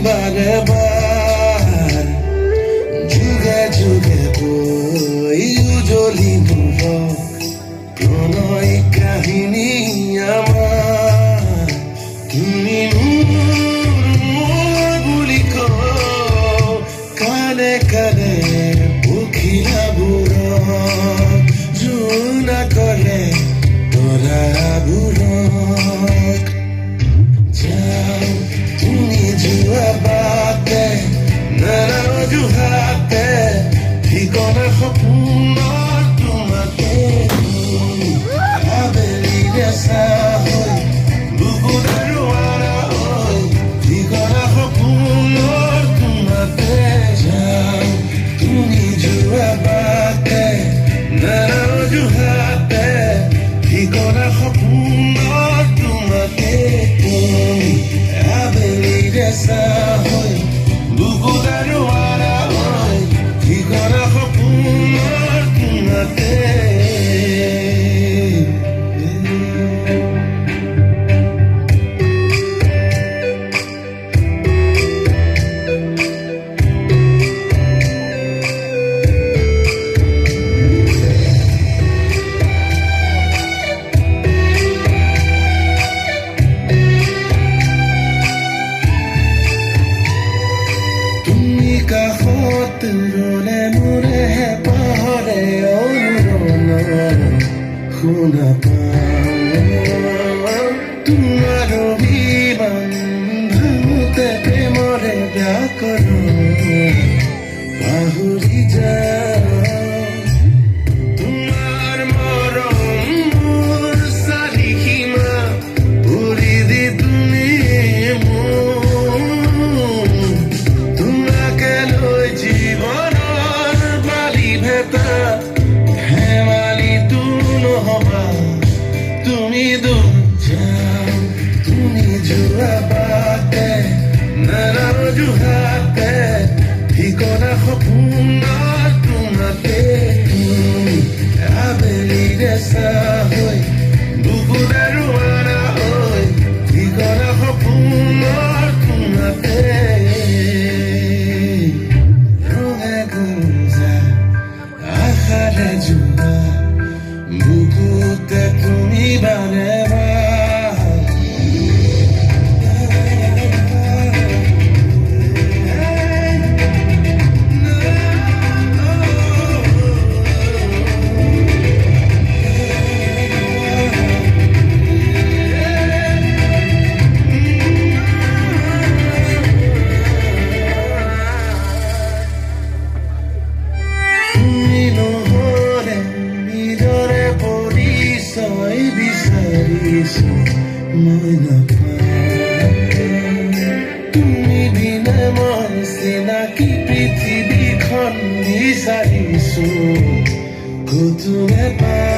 বাৰে বাৰ যুগে যুগে বৈ উজলি মূৰক প্ৰণয় কাহিনী আমাৰ তুমি মোৰ বুলি কওঁ কানে কানে পখিলাবোৰক জোনা কৰে তৰাবোৰক যাওঁ তুমি যোৱা বাটে নানা অজুহাতে ঠিকনা সপোনৰ তোমাকে আবেলিৰে চাহ হৈ বুকুত আৰু আৰা হৈ ঠিকনা সপোনৰ তোমাকে যাওঁ তুমি যোৱা বাটে নানা অজুহাতে ঠিকনা সপোনৰ তোমাকে আবেলিৰে চাহ হৈ বুকুত আৰু আৰা হৈ ঠিকনা সপোনৰ তোমাকে কাষত ৰলে মোৰে পাহৰে অনুৰণ শুনা পাওঁ তোমাৰ অভিমান ভাঙোতে প্ৰেমৰে ব্যাকৰণ পাহৰি যাওঁ তোমাৰ মৰম মোৰ চাৰিসীমা ভৰি দি তুমি তুমি যাও তুমি যোৱা বাটে নানা অজুহাতে ঠিকনা সপোনৰ তোমাকে আবেলিৰে চাহ হৈ বুকুত আৰু আৰা হৈ ঠিকনা সপোনৰ তোমাকে ৰঙা গুঞ্জা আশাৰে যোৱা বুকুতে তুমি বাৰে মই নাপাওঁ তুমি বিনা মই চিনাকি পৃথিৱীখন বিচাৰিছো ক'তো নেপাওঁ